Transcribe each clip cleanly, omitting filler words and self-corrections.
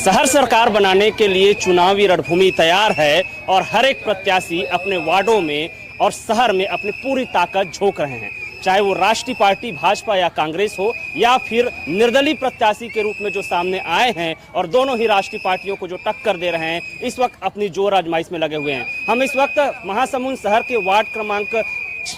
शहर सरकार बनाने के लिए चुनावी रणभूमि तैयार है और हर एक प्रत्याशी अपने वार्डों में और शहर में अपनी पूरी ताकत झोंक रहे हैं, चाहे वो राष्ट्रीय पार्टी भाजपा या कांग्रेस हो या फिर निर्दलीय प्रत्याशी के रूप में जो सामने आए हैं और दोनों ही राष्ट्रीय पार्टियों को जो टक्कर दे रहे हैं, इस वक्त अपनी जोर आजमाइश में लगे हुए हैं। हम इस वक्त महासमुंद शहर के वार्ड क्रमांक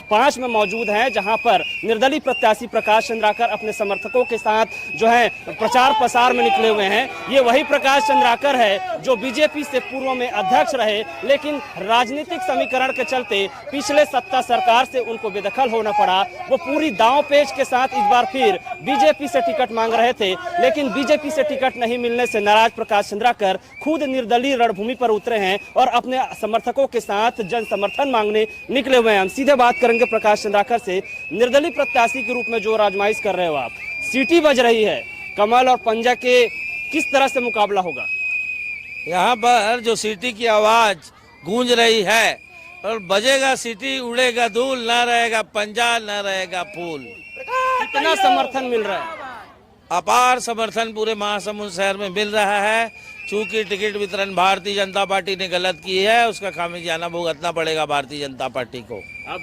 5 में मौजूद हैं, जहां पर निर्दलीय प्रत्याशी प्रकाश चंद्राकर अपने समर्थकों के साथ जो है प्रचार प्रसार में निकले हुए हैं। ये वही प्रकाश चंद्राकर है जो बीजेपी से पूर्व में अध्यक्ष रहे, लेकिन राजनीतिक समीकरण के चलते पिछले सत्ता सरकार से उनको बेदखल होना पड़ा। वो पूरी दांव पेच के साथ इस बार फिर बीजेपी से टिकट मांग रहे थे, लेकिन बीजेपी से टिकट नहीं मिलने से नाराज प्रकाश चंद्राकर खुद निर्दलीय रणभूमि पर उतरे हैं और अपने समर्थकों के साथ जन समर्थन मांगने निकले हुए हैं। हम सीधे बात करेंगे प्रकाश चंद्राकर से। निर्दलीय प्रत्याशी के रूप में जो आजमाइश कर रहे हो आप, सीटी बज रही है, कमल और पंजा के किस तरह से मुकाबला होगा? यहाँ पर जो सीटी की आवाज गूंज रही है और बजेगा सीटी, उड़ेगा धूल, ना रहेगा पंजा ना रहेगा फूल। कितना समर्थन मिल रहा है? अपार समर्थन पूरे महासमुंद शहर में मिल रहा है। चूंकि टिकट वितरण भारतीय जनता पार्टी ने गलत की है, उसका खामियाजा भुगतना पड़ेगा भारतीय जनता पार्टी को। आप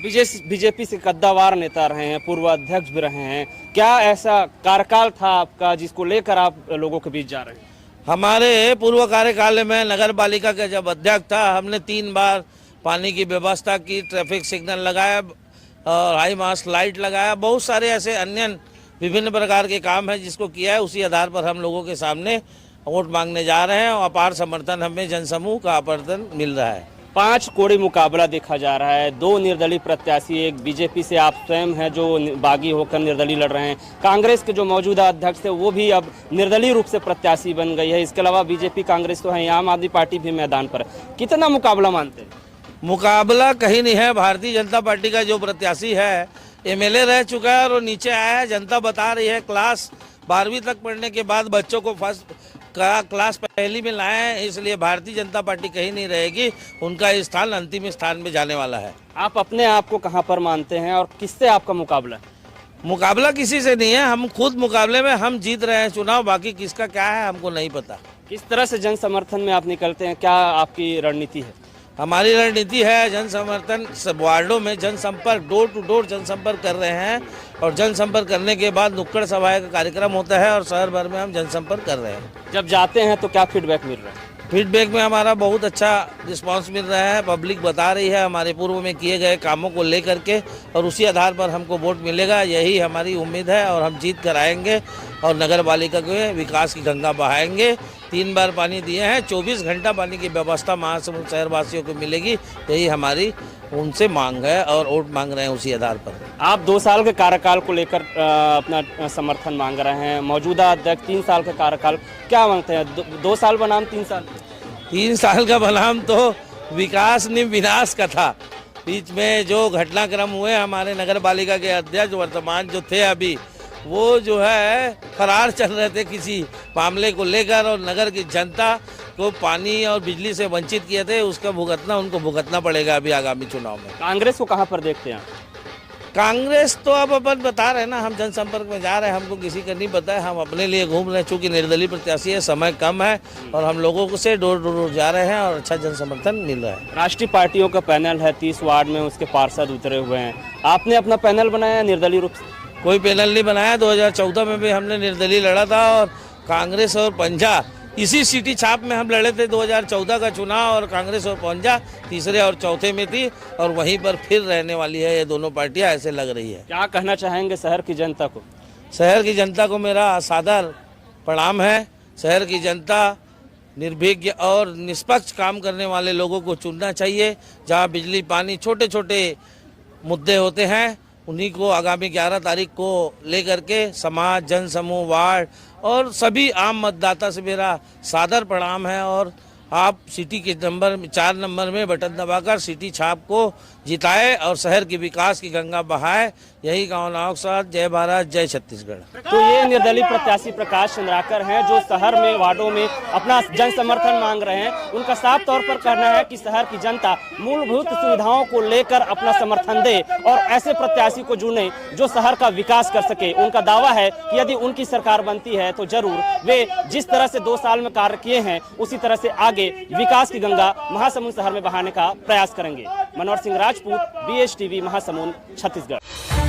बीजेपी से कद्दावार नेता रहे हैं, पूर्व अध्यक्ष भी रहे हैं, क्या ऐसा कार्यकाल था आपका जिसको लेकर आप लोगों के बीच जा रहे हैं? हमारे पूर्व कार्यकाल में नगर पालिका का जब अध्यक्ष था, हमने 3 बार पानी की व्यवस्था की, ट्रैफिक सिग्नल लगाया और हाई मास्ट लाइट लगाया। बहुत सारे ऐसे अन्य विभिन्न प्रकार के काम है जिसको किया है। उसी आधार पर हम लोगों के सामने वोट मांगने जा रहे हैं और अपार समर्थन हमें जनसमूह का आवर्तन मिल रहा है। 5 कोड़ी मुकाबला देखा जा रहा है, 2 निर्दलीय प्रत्याशी, एक बीजेपी से आप स्वयं हैं जो बागी होकर निर्दलीय लड़ रहे हैं। कांग्रेस के जो मौजूदा अध्यक्ष थे वो भी अब निर्दलीय रूप से प्रत्याशी बन गई है। इसके अलावा बीजेपी कांग्रेस तो है, आम आदमी पार्टी भी मैदान पर। कितना मुकाबला मानते हैं? मुकाबला कहीं नहीं है। भारतीय जनता पार्टी का जो प्रत्याशी है एमएलए रह चुका है और नीचे आया है। जनता बता रही है क्लास 12वीं तक पढ़ने के बाद बच्चों को फर्स्ट क्लास पहली में लाए हैं, इसलिए भारतीय जनता पार्टी कहीं नहीं रहेगी। उनका स्थान अंतिम स्थान में जाने वाला है। आप अपने आप को कहां पर मानते हैं और किससे आपका मुकाबला है? मुकाबला किसी से नहीं है, हम खुद मुकाबले में हम जीत रहे हैं चुनाव। बाकी किसका क्या है हमको नहीं पता। किस तरह से जन समर्थन में आप निकलते हैं, क्या आपकी रणनीति है? हमारी रणनीति है जन समर्थन, वार्डों में जनसंपर्क, डोर टू डोर जनसंपर्क कर रहे हैं और जनसंपर्क करने के बाद नुक्कड़ सभा का कार्यक्रम होता है और शहर भर में हम जनसंपर्क कर रहे हैं। जब जाते हैं तो क्या फीडबैक मिल रहा है? फीडबैक में हमारा बहुत अच्छा रिस्पांस मिल रहा है। पब्लिक बता रही है हमारे पूर्व में किए गए कामों को लेकर के और उसी आधार पर हमको वोट मिलेगा, यही हमारी उम्मीद है और हम जीत कर आएंगे और नगर पालिका के विकास की गंगा बहाएंगे। 3 बार पानी दिए हैं, 24 घंटा पानी की व्यवस्था महासमुंद शहर वासियों को मिलेगी, यही हमारी उनसे मांग है और वोट मांग रहे हैं उसी आधार पर। आप 2 साल के कार्यकाल को लेकर अपना समर्थन मांग रहे हैं, मौजूदा अध्यक्ष 3 साल का कार्यकाल, क्या मांगते हैं? 2 साल बनाम 3 साल? 3 साल का बनाम तो विकास नहीं विनाश का था। बीच में जो घटनाक्रम हुए, हमारे नगर पालिका के अध्यक्ष वर्तमान जो थे अभी, वो जो है फरार चल रहे थे किसी मामले को लेकर और नगर की जनता को पानी और बिजली से वंचित किए थे, उसका भुगतना उनको भुगतना पड़ेगा अभी आगामी चुनाव में। कांग्रेस को कहां पर देखते हैं? कांग्रेस तो अब अपन बता रहे हैं ना, हम जनसंपर्क में जा रहे हैं, हमको किसी का नहीं पता है, हम अपने लिए घूम रहे हैं। चूँकि निर्दलीय प्रत्याशी है, समय कम है और हम लोगों को से डोर डोर जा रहे हैं और अच्छा जनसमर्थन मिल रहा है। राष्ट्रीय पार्टियों का पैनल है, 30 वार्ड में उसके पार्षद उतरे हुए हैं। आपने अपना पैनल बनाया निर्दलीय रूप से? कोई पैनल नहीं बनाया। 2014 में भी हमने निर्दलीय लड़ा था और कांग्रेस और पंजा इसी सीटी छाप में हम लड़े थे 2014 का चुनाव और कांग्रेस और पंजा तीसरे और चौथे में थी और वहीं पर फिर रहने वाली है ये दोनों पार्टियां, ऐसे लग रही है। क्या कहना चाहेंगे शहर की जनता को? शहर की जनता को मेरा सादर प्रणाम है। शहर की जनता निर्भीक और निष्पक्ष काम करने वाले लोगों को चुनना चाहिए। जहाँ बिजली पानी छोटे छोटे मुद्दे होते हैं उन्हीं को आगामी 11 तारीख को लेकर के समाज, जन समूह, वार्ड और सभी आम मतदाता से मेरा सादर प्रणाम है। और आप सिटी के 4 नंबर में बटन दबाकर सिटी छाप को जिताए और शहर की विकास की गंगा बहाए। यही कामनाओं के साथ जय भारत, जय छत्तीसगढ़। तो ये निर्दलीय प्रत्याशी प्रकाश चंद्राकर हैं जो शहर में वार्डों में अपना जन समर्थन मांग रहे हैं। उनका साफ तौर पर कहना है कि शहर की जनता मूलभूत सुविधाओं को लेकर अपना समर्थन दे और ऐसे प्रत्याशी को चुने जो शहर का विकास कर सके। उनका दावा है कि यदि उनकी सरकार बनती है तो जरूर वे जिस तरह से 2 साल में कार्य किए हैं उसी तरह से आगे विकास की गंगा महासमुंद शहर में बहाने का प्रयास करेंगे। मनोहर सिंह राजपूत, BHTV, महासमुंद, छत्तीसगढ़।